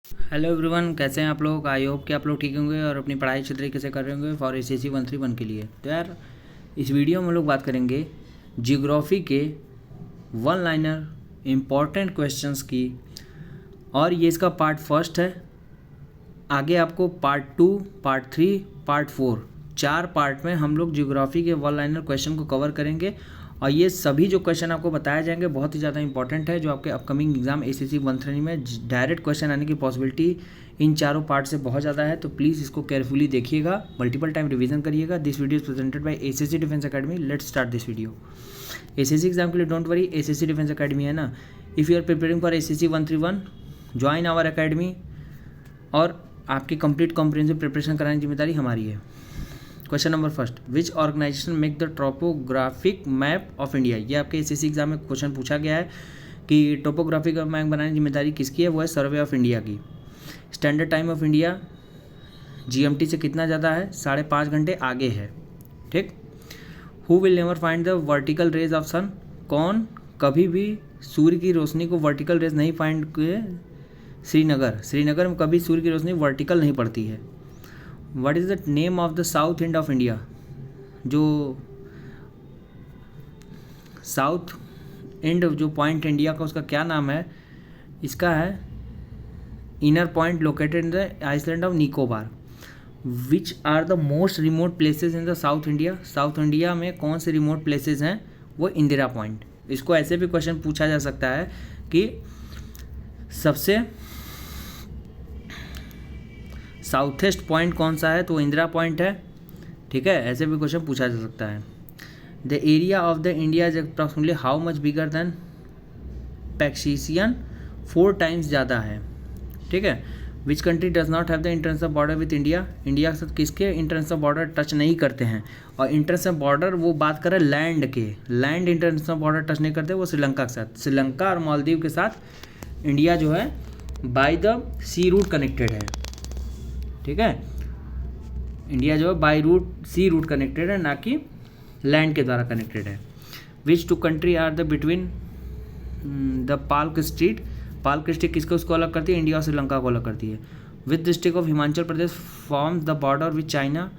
Hello everyone, कैसे हैं आप लोग। आई होप कि आप लोग ठीक होंगे और अपनी पढ़ाई अच्छे तरीके से कर रहे होंगे फॉर एसएससी 131 के लिए। तो यार इस वीडियो में हम लोग बात करेंगे जियोग्राफी के वन लाइनर इम्पॉर्टेंट क्वेश्चंस की, और ये इसका पार्ट फर्स्ट है। आगे आपको पार्ट 2, पार्ट 3, पार्ट 4 4 पार्ट में हम लोग जियोग्राफी के वन लाइनर क्वेश्चन को कवर करेंगे। और ये सभी जो क्वेश्चन आपको बताए जाएंगे बहुत ही ज़्यादा इंपॉर्टेंट है, जो आपके अपकमिंग एग्जाम एसएससी 130 में डायरेक्ट क्वेश्चन आने की पॉसिबिलिटी इन चारों पार्ट से बहुत ज़्यादा है। तो प्लीज़ इसको केयरफुली देखिएगा, मल्टीपल टाइम रिवीजन करिएगा। This video is presented by SSC defence academy. Let's start this video. SSC exam के लिए don't worry, SSC defence academy है ना। If you are preparing for SSC 131, join our academy और आपकी complete comprehensive preparation कराने की जिम्मेदारी हमारी है। Question number first, which organisation make the topographic map of India. ये आपके एसएससी एग्जाम में क्वेश्चन पूछा गया है कि टोपोग्राफिक मैप बनाने की जिम्मेदारी किसकी है। वो है सर्वे ऑफ इंडिया की। Standard time of India GMT से कितना ज़्यादा है, 5.5 घंटे आगे है। ठीक। Who will never find the vertical rays of sun. कौन कभी भी सूर्य की रोशनी को वर्टिकल रेज नहीं फाइंड किए। श्रीनगर में कभी सूर्य की रोशनी वर्टिकल नहीं पड़ती है। What is the name of the south end of India. जो साउथ एंड जो पॉइंट इंडिया का, उसका क्या नाम है। इसका है inner point located in the island of Nicobar. Which are the most remote places in the south India. South India में कौन से रिमोट प्लेसेस हैं। वो इंदिरा पॉइंट। इसको ऐसे भी क्वेश्चन पूछा जा सकता है कि सबसे साउथेस्ट पॉइंट कौन सा है, तो इंदिरा पॉइंट है। ठीक है, ऐसे भी क्वेश्चन पूछा जा सकता है। The area of the India is approximately how much bigger than पैक्सीसियन, 4 टाइम्स ज़्यादा है। ठीक है। Which country does not have the international border with India. India के साथ किसके इंटरनेशनल बॉर्डर टच नहीं करते हैं। और इंटरनेशनल बॉर्डर वो बात करें लैंड के, लैंड इंटरनेशनल बॉर्डर टच नहीं करते, वो श्रीलंका के साथ। श्रीलंका और मालदीव के साथ इंडिया जो है by the sea route connected है। ठीक है, इंडिया जो है by route sea route connected है, ना कि लैंड के द्वारा कनेक्टेड है। Which two country are the between the Palk Strait. Palk Strait किसको उसको अलग करती है, इंडिया और श्रीलंका को अलग करती है। Which district of Himachal Pradesh forms the border with China.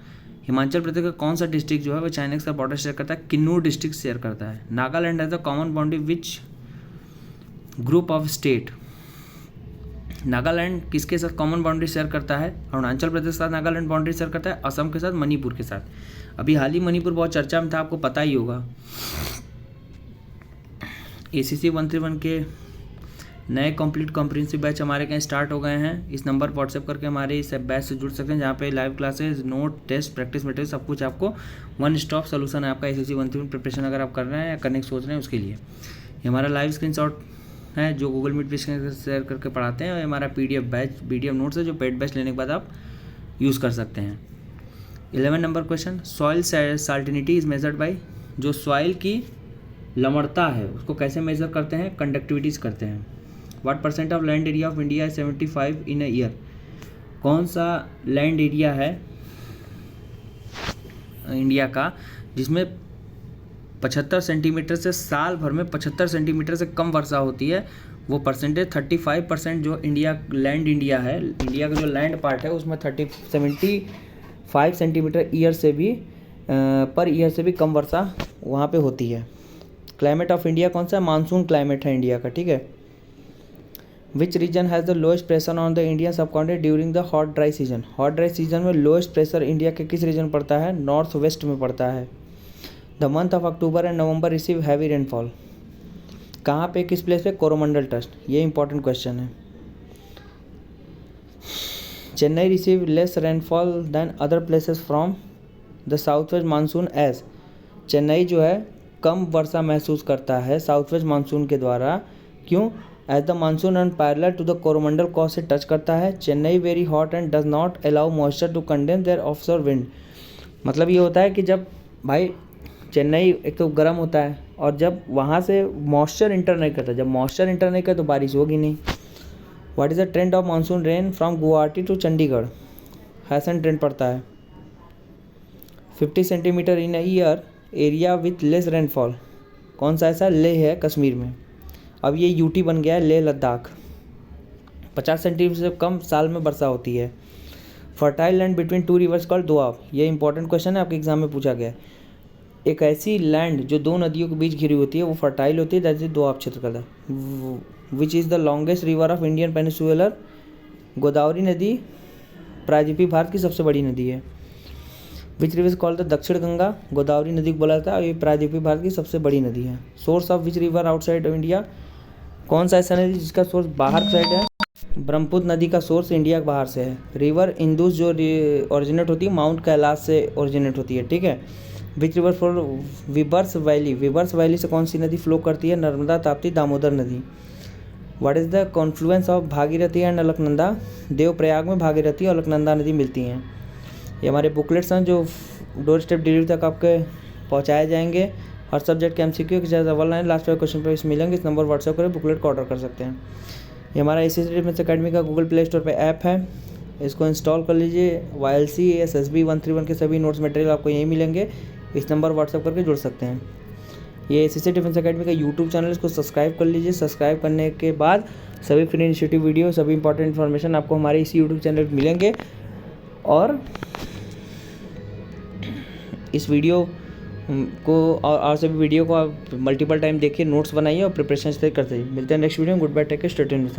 Himachal Pradesh का कौन सा डिस्ट्रिक्ट जो है वो चाइना के साथ बॉर्डर शेयर करता है, किन्नूर डिस्ट्रिक्ट शेयर करता है। Nagaland has the common boundary which group of state. Nagaland किसके साथ कॉमन बाउंड्री शेयर करता है, अरुणाचल प्रदेश के साथ नागालैंड बाउंड्री शेयर करता है, असम के साथ, मणिपुर के साथ। अभी हाल ही मणिपुर बहुत चर्चा में था, आपको पता ही होगा। एसएससी 131 के नए कंप्लीट कॉम्प्रिहेंसिव बैच हमारे कहीं स्टार्ट हो गए हैं। इस नंबर पर व्हाट्सएप करके हमारे इस बैच से जुड़ सकते हैं, जहाँ पे live classes, note, test, practice material सब कुछ आपको वन स्टॉप सोल्यूशन है आपका एसएससी 131 प्रिपरेशन अगर आप कर रहे हैं या करने की सोच रहे हैं उसके लिए। ये हमारा लाइव स्क्रीनशॉट है जो गूगल मीट पे शेयर करके पढ़ाते हैं, और हमारा पीडीएफ बैच, पीडीएफ नोट्स है जो पेड बैच लेने के बाद आप यूज़ कर सकते हैं। 11 number question, soil salinity is measured by. जो सॉइल की लवणता है उसको कैसे मेजर करते हैं, कंडक्टिविटीज़ करते हैं। What percent of land area of India is 75 in a year. कौन सा लैंड एरिया है इंडिया का जिसमें 75 सेंटीमीटर से, साल भर में 75 सेंटीमीटर से कम वर्षा होती है। वो परसेंटेज 35% जो इंडिया लैंड इंडिया है, इंडिया का जो लैंड पार्ट है उसमें 75 सेंटीमीटर ईयर से भी पर ईयर से भी कम वर्षा वहाँ पे होती है। क्लाइमेट ऑफ इंडिया कौन सा है, मानसून क्लाइमेट है इंडिया का। ठीक है। Which region has the lowest pressure on the Indian subcontinent during the hot dry season. Hot dry season में लोएस्ट प्रेशर इंडिया के किस रीजन पड़ता है, नॉर्थ वेस्ट में पड़ता है। The month of October and November receive heavy rainfall. कहाँ पे, किस प्लेस पे, कोरोमंडल ट्रस्ट। ये इंपॉर्टेंट क्वेश्चन है। Chennai receive less rainfall than other places from the south west monsoon as. Chennai जो है कम वर्षा महसूस करता है साउथ वेस्ट मानसून के द्वारा। क्यों, as the monsoon run parallel to the Coromandel coast से टच करता है। Chennai very hot and does not allow moisture to condense there offshore wind. मतलब ये होता है कि जब भाई चेन्नई एक तो गर्म होता है, और जब वहाँ से मॉइस्चर इंटर नहीं करता, जब मॉइस्चर इंटर नहीं करता तो बारिश होगी नहीं। What is the trend of monsoon rain from Guwahati to Chandigarh. हैसन ट्रेंड पड़ता है 50 centimetre in a year, area with less rainfall. कौन सा ऐसा, लेह है कश्मीर में। अब ये यूटी बन गया है लेह लद्दाख। 50 सेंटीमीटर से कम साल में वर्षा होती है। Fertile land between two reverse called Doab, ये इंपॉर्टेंट क्वेश्चन है, आपके एग्जाम में पूछा गया है। एक ऐसी लैंड जो दो नदियों के बीच घिरी होती है वो फर्टाइल होती है, दैट इज दोआब क्षेत्र कहलाता। Which is the longest river of Indian peninsular, Godavari नदी प्रायद्वीपीय भारत की सबसे बड़ी नदी है। Which river is called the दक्षिण गंगा, गोदावरी नदी को बोला जाता है और ये प्रायद्वीपीय भारत की सबसे बड़ी नदी है। Source of which river outside of India, कौन सा ऐसा नदी जिसका सोर्स बाहर साइड है? ब्रह्मपुत्र नदी का सोर्स इंडिया के बाहर से है। रिवर इंदुस जो ओरिजिनेट होती है माउंट कैलाश से ओरिजिनेट होती है, ठीक है। Which river flow weavers valley, weavers valley से कौन सी नदी फ्लो करती है? नर्मदा, ताप्ती, दामोदर नदी। What is the Confluence of Bhagirathi and Alaknanda, Devprayag में भागीरथी और अलकनंदा नदी मिलती हैं। ये हमारे बुकलेट्स हैं जो डोर स्टेप डिलीवरी तक आपके पहुँचाए जाएंगे। हर सब्जेक्ट के MCQ के साथ डबल लाइन लास्ट 5 क्वेश्चन पर इस मिलेंगे। इस नंबर व्हाट्सएप करें, बुकलेट को ऑर्डर कर सकते हैं। ये हमारा ACC डिफेंस अकेडमी का गूगल प्ले स्टोर पे ऐप है, इसको इंस्टॉल कर लीजिए। YLC SSB 131 के सभी नोट्स मटेरियल आपको यहीं मिलेंगे। इस नंबर व्हाट्सएप करके जुड़ सकते हैं। ये ACC डिफेंस अकेडमी का यूट्यूब चैनल, इसको सब्सक्राइब कर लीजिए। सब्सक्राइब करने के बाद सभी फ्री इनिशिएटिव वीडियो, सभी इंपॉर्टेंट इन्फॉर्मेशन आपको हमारे इसी यूट्यूब चैनल पर मिलेंगे। और इस वीडियो को और सभी वीडियो को आप मल्टीपल टाइम देखिए, नोट्स बनाइए और प्रिपरेशन करते रहिए। मिलते हैं नेक्स्ट वीडियो में। Good bye, take care, stay tuned.